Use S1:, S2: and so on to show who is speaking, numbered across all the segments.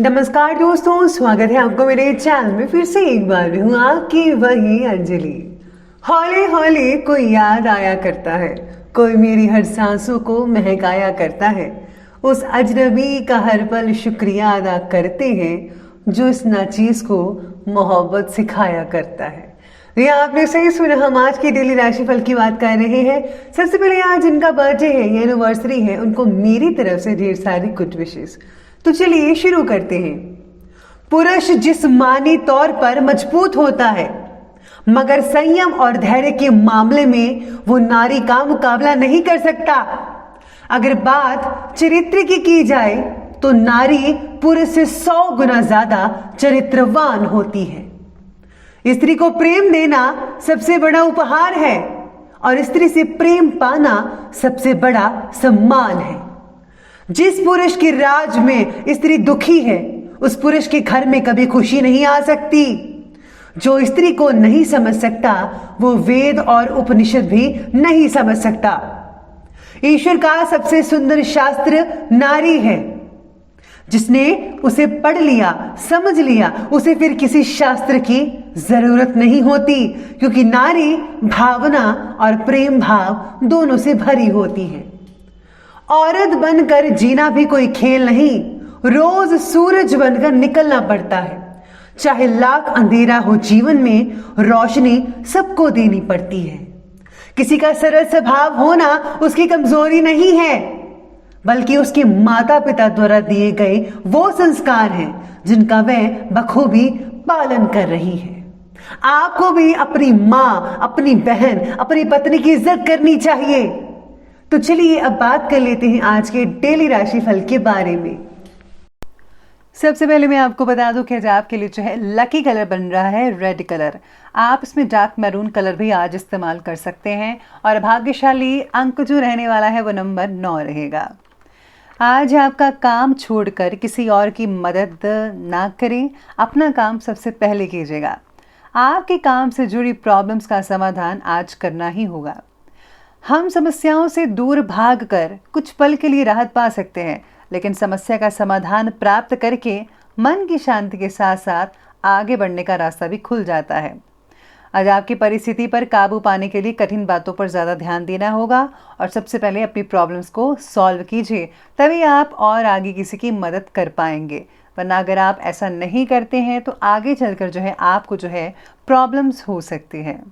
S1: नमस्कार दोस्तों, स्वागत है आपको मेरे चैनल में। फिर से एक बार हूँ आपकी वही अंजलि। हौले हौले कोई याद आया करता है, कोई मेरी हर सांसों को महकाया करता है। उस अजनबी का हर पल शुक्रिया अदा करते हैं जो इस नाचीज को मोहब्बत सिखाया करता है। ये आपने सही सुना, हम आज की डेली राशिफल की बात कर रहे हैं। सबसे पहले आज जिनका बर्थडे है या एनिवर्सरी है, उनको मेरी तरफ से ढेर सारी गुड विशेस। तो चलिए शुरू करते हैं। पुरुष जिस्मानी तौर पर मजबूत होता है, मगर संयम और धैर्य के मामले में वो नारी का मुकाबला नहीं कर सकता। अगर बात चरित्र की जाए तो नारी पुरुष से 100 गुना ज्यादा चरित्रवान होती है। स्त्री को प्रेम देना सबसे बड़ा उपहार है और स्त्री से प्रेम पाना सबसे बड़ा सम्मान है। जिस पुरुष की राज में स्त्री दुखी है, उस पुरुष के घर में कभी खुशी नहीं आ सकती। जो स्त्री को नहीं समझ सकता, वो वेद और उपनिषद भी नहीं समझ सकता। ईश्वर का सबसे सुंदर शास्त्र नारी है। जिसने उसे पढ़ लिया, समझ लिया, उसे फिर किसी शास्त्र की जरूरत नहीं होती, क्योंकि नारी भावना और प्रेम भाव दोनों से भरी होती है। औरत बनकर जीना भी कोई खेल नहीं, रोज सूरज बनकर निकलना पड़ता है। चाहे लाख अंधेरा हो, जीवन में रोशनी सबको देनी पड़ती है। किसी का सरल स्वभाव होना उसकी कमजोरी नहीं है, बल्कि उसके माता पिता द्वारा दिए गए वो संस्कार हैं जिनका वह बखूबी पालन कर रही है। आपको भी अपनी माँ, अपनी बहन, अपनी पत्नी की इज्जत करनी चाहिए। तो चलिए अब बात कर लेते हैं आज के डेली राशिफल के बारे में। सबसे पहले मैं आपको बता दूं कि आज आपके लिए जो है लकी कलर बन रहा है रेड कलर। आप इसमें डार्क मैरून कलर भी आज इस्तेमाल कर सकते हैं और भाग्यशाली अंक जो रहने वाला है वो नंबर 9 रहेगा। आज आपका काम छोड़कर किसी और की मदद ना करें, अपना काम सबसे पहले कीजिएगा। आपके काम से जुड़ी प्रॉब्लम्स का समाधान आज करना ही होगा। हम समस्याओं से दूर भागकर कुछ पल के लिए राहत पा सकते हैं, लेकिन समस्या का समाधान प्राप्त करके मन की शांति के साथ साथ आगे बढ़ने का रास्ता भी खुल जाता है। आज आपकी परिस्थिति पर काबू पाने के लिए कठिन बातों पर ज़्यादा ध्यान देना होगा और सबसे पहले अपनी प्रॉब्लम्स को सॉल्व कीजिए, तभी आप और आगे किसी की मदद कर पाएंगे। वरना अगर आप ऐसा नहीं करते हैं तो आगे चलकर जो है आपको जो है प्रॉब्लम्स हो सकती हैं।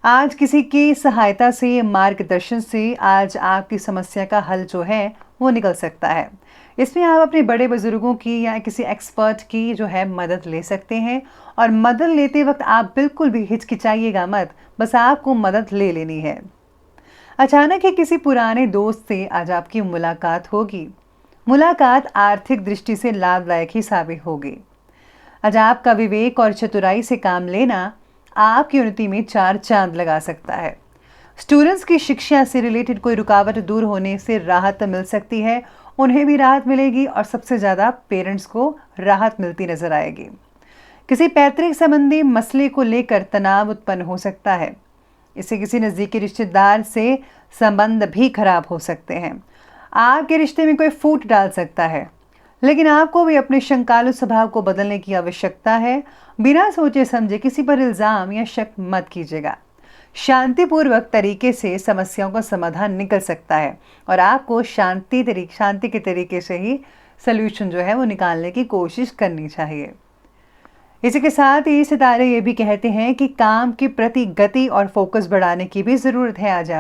S1: आज किसी की सहायता से, मार्गदर्शन से आज आपकी समस्या का हल जो है वो निकल सकता है। इसमें आप अपने बड़े बुजुर्गों की या किसी एक्सपर्ट की जो है मदद ले सकते हैं और मदद लेते वक्त आप बिल्कुल भी हिचकिचाइएगा मत, बस आपको मदद ले लेनी है। अचानक ही किसी पुराने दोस्त से आज आपकी मुलाकात होगी। मुलाकात आर्थिक दृष्टि से लाभदायक ही साबित होगी। आज आपका विवेक और चतुराई से काम लेना आपकी उन्नति में 4 चांद लगा सकता है। स्टूडेंट्स की शिक्षा से रिलेटेड कोई रुकावट दूर होने से राहत मिल सकती है, उन्हें भी राहत मिलेगी और सबसे ज़्यादा पेरेंट्स को राहत मिलती नजर आएगी। किसी पैतृक संबंधी मसले को लेकर तनाव उत्पन्न हो सकता है। इससे किसी नज़दीकी रिश्तेदार से संबंध भी खराब हो सकते हैं। आपके रिश्ते में कोई फूट डाल सकता है, लेकिन आपको भी अपने शंकालु स्वभाव को बदलने की आवश्यकता है। बिना सोचे समझे किसी पर इल्ज़ाम या शक मत कीजिएगा। शांतिपूर्वक तरीके से समस्याओं का समाधान निकल सकता है और आपको शांति के तरीके से ही सल्यूशन जो है वो निकालने की कोशिश करनी चाहिए। इसी के साथ ही सितारे ये भी कहते हैं कि काम के प्रति गति और फोकस बढ़ाने की भी ज़रूरत है। आज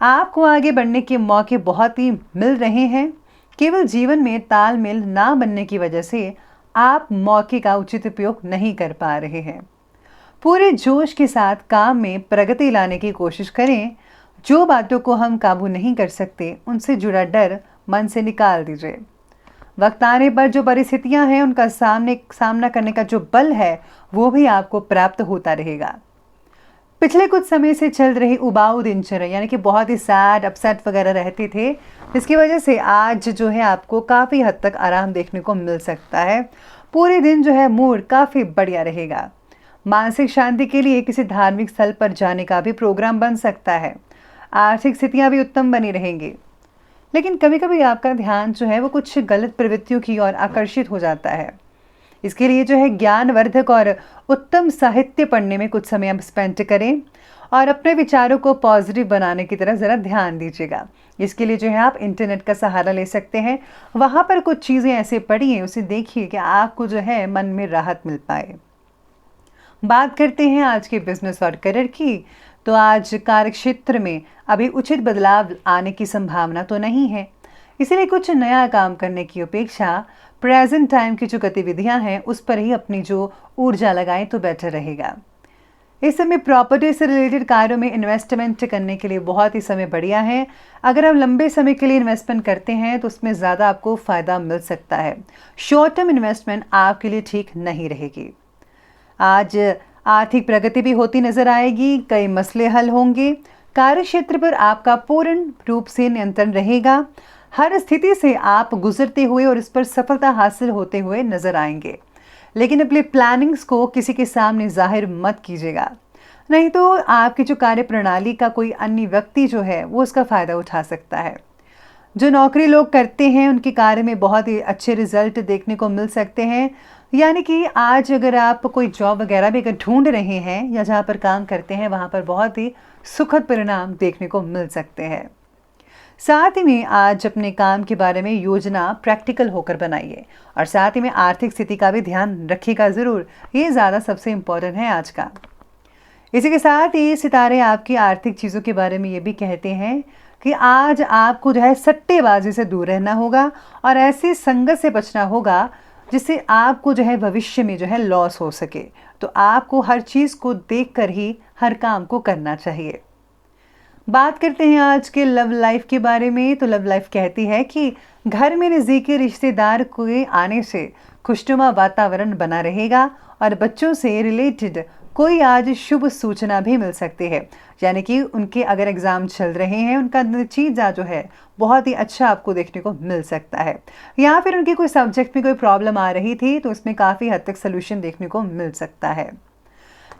S1: आपको आगे बढ़ने के मौके बहुत ही मिल रहे हैं। केवल जीवन में तालमेल ना बनने की वजह से आप मौके का उचित उपयोग नहीं कर पा रहे हैं। पूरे जोश के साथ काम में प्रगति लाने की कोशिश करें। जो बातों को हम काबू नहीं कर सकते, उनसे जुड़ा डर मन से निकाल दीजिए। वक्त आने पर जो परिस्थितियां हैं उनका सामना करने का जो बल है वो भी आपको प्राप्त होता रहेगा। पिछले कुछ समय से चल रही उबाऊ दिनचर्या यानी कि बहुत ही सैड, अपसेट वगैरह रहते थे, जिसकी वजह से आज जो है आपको काफ़ी हद तक आराम देखने को मिल सकता है। पूरे दिन जो है मूड काफ़ी बढ़िया रहेगा। मानसिक शांति के लिए किसी धार्मिक स्थल पर जाने का भी प्रोग्राम बन सकता है। आर्थिक स्थितियां भी उत्तम बनी रहेंगी। लेकिन कभी कभी आपका ध्यान जो है वो कुछ गलत प्रवृत्तियों की ओर आकर्षित हो जाता है। इसके लिए जो है ज्ञानवर्धक और उत्तम साहित्य पढ़ने में कुछ समय आप स्पेंड करें और अपने विचारों को पॉजिटिव बनाने की तरफ ज़रा ध्यान दीजिएगा। इसके लिए जो है आप इंटरनेट का सहारा ले सकते हैं। वहाँ पर कुछ चीज़ें ऐसे पढ़िए, उसे देखिए कि आपको जो है मन में राहत मिल पाए। बात करते हैं आज के बिजनेस और करियर की। तो आज कार्यक्षेत्र में अभी उचित बदलाव आने की संभावना तो नहीं है, इसीलिए कुछ नया काम करने की अपेक्षा प्रेजेंट टाइम की जो गतिविधियां हैं उस पर ही अपनी जो ऊर्जा लगाएं तो बेटर रहेगा। इस समय प्रॉपर्टी से रिलेटेड कार्यों में इन्वेस्टमेंट करने के लिए बहुत ही समय बढ़िया है। अगर आप लंबे समय के लिए इन्वेस्टमेंट करते हैं तो उसमें ज़्यादा आपको फ़ायदा मिल सकता है। शॉर्ट टर्म इन्वेस्टमेंट आपके लिए ठीक नहीं रहेगी। आज आर्थिक प्रगति भी होती नजर आएगी, कई मसले हल होंगे। कार्यक्षेत्र पर आपका पूर्ण रूप से नियंत्रण रहेगा। हर स्थिति से आप गुजरते हुए और इस पर सफलता हासिल होते हुए नजर आएंगे। लेकिन अपनी प्लानिंग्स को किसी के सामने जाहिर मत कीजिएगा, नहीं तो आपकी जो कार्य प्रणाली का कोई अन्य व्यक्ति जो है वो उसका फ़ायदा उठा सकता है। जो नौकरी लोग करते हैं उनके कार्य में बहुत ही अच्छे रिजल्ट देखने को मिल सकते हैं। यानी कि आज अगर आप कोई जॉब वगैरह भी अगर ढूंढ रहे हैं या जहाँ पर काम करते हैं वहाँ पर बहुत ही सुखद परिणाम देखने को मिल सकते हैं। साथ ही में आज अपने काम के बारे में योजना प्रैक्टिकल होकर बनाइए और साथ ही में आर्थिक स्थिति का भी ध्यान रखिएगा ज़रूर। ये ज़्यादा सबसे इम्पोर्टेंट है आज का। इसी के साथ ही सितारे आपकी आर्थिक चीज़ों के बारे में ये भी कहते हैं कि आज आपको जो है सट्टेबाजी से दूर रहना होगा और ऐसी संगत से बचना होगा जिससे आपको जो है भविष्य में जो है लॉस हो सके। तो आपको हर चीज़ को देखकर ही हर काम को करना चाहिए। बात करते हैं आज के लव लाइफ के बारे में। तो लव लाइफ कहती है कि घर में नज़दीकी रिश्तेदार के आने से खुशनुमा वातावरण बना रहेगा और बच्चों से रिलेटेड कोई आज शुभ सूचना भी मिल सकती है। यानी कि उनके अगर एग्ज़ाम चल रहे हैं उनका नतीजा जो है बहुत ही अच्छा आपको देखने को मिल सकता है, या फिर उनके कोई सब्जेक्ट में कोई प्रॉब्लम आ रही थी तो उसमें काफ़ी हद तक सोल्यूशन देखने को मिल सकता है।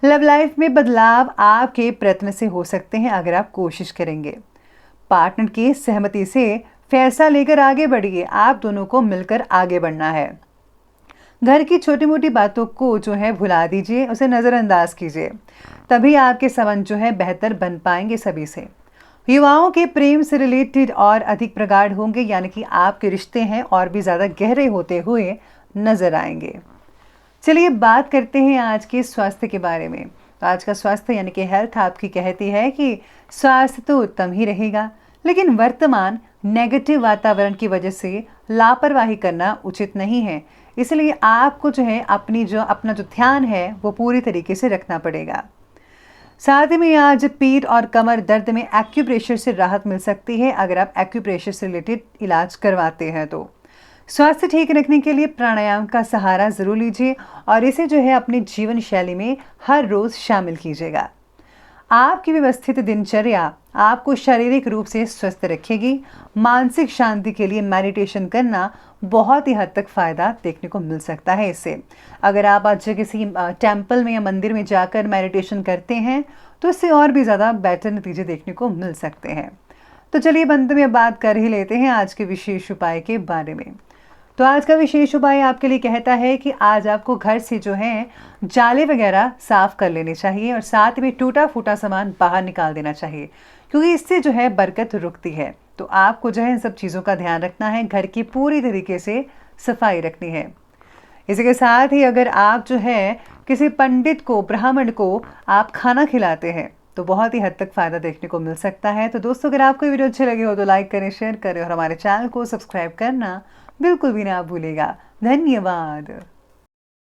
S1: लव लाइफ में बदलाव आपके प्रयत्न से हो सकते हैं अगर आप कोशिश करेंगे। पार्टनर की सहमति से फैसला लेकर आगे बढ़िए, आप दोनों को मिलकर आगे बढ़ना है। घर की छोटी मोटी बातों को जो है भुला दीजिए, उसे नज़रअंदाज कीजिए, तभी आपके संबंध जो है बेहतर बन पाएंगे सभी से। युवाओं के प्रेम से रिलेटेड और अधिक प्रगाढ़ होंगे, यानी कि आपके रिश्ते हैं और भी ज़्यादा गहरे होते हुए नजर आएंगे। चलिए बात करते हैं आज के स्वास्थ्य के बारे में। तो आज का स्वास्थ्य यानी कि हेल्थ आपकी कहती है कि स्वास्थ्य तो उत्तम ही रहेगा, लेकिन वर्तमान नेगेटिव वातावरण की वजह से लापरवाही करना उचित नहीं है। इसलिए आपको जो है अपना जो ध्यान है वो पूरी तरीके से रखना पड़ेगा। साथ ही में आज पीठ और कमर दर्द में एक्यूप्रेशर से राहत मिल सकती है अगर आप एक्यूप्रेशर से रिलेटेड इलाज करवाते हैं तो। स्वास्थ्य ठीक रखने के लिए प्राणायाम का सहारा जरूर लीजिए और इसे जो है अपनी जीवन शैली में हर रोज शामिल कीजिएगा। आपकी व्यवस्थित दिनचर्या आपको शारीरिक रूप से स्वस्थ रखेगी। मानसिक शांति के लिए मेडिटेशन करना बहुत ही हद तक फ़ायदा देखने को मिल सकता है इससे। अगर आप आज किसी टेम्पल में या मंदिर में जाकर मेडिटेशन करते हैं तो इससे और भी ज़्यादा बेटर नतीजे देखने को मिल सकते हैं। तो चलिए अंत में बात कर ही लेते हैं आज के विशेष उपाय के बारे में। तो आज का विशेष उपाय आपके लिए कहता है कि आज आपको घर से जो है जाले वगैरह साफ कर लेने चाहिए और साथ में टूटा फूटा सामान बाहर निकाल देना चाहिए, क्योंकि इससे जो है बरकत रुकती है। तो आपको जो है इन सब चीज़ों का ध्यान रखना है, घर की पूरी तरीके से सफाई रखनी है। इसी के साथ ही अगर आप जो है किसी पंडित को, ब्राह्मण को आप खाना खिलाते हैं तो बहुत ही हद तक फ़ायदा देखने को मिल सकता है। तो दोस्तों, अगर आपको वीडियो अच्छे लगे हो तो लाइक करें, शेयर करें और हमारे चैनल को सब्सक्राइब करना बिल्कुल भी ना भूलेगा। धन्यवाद।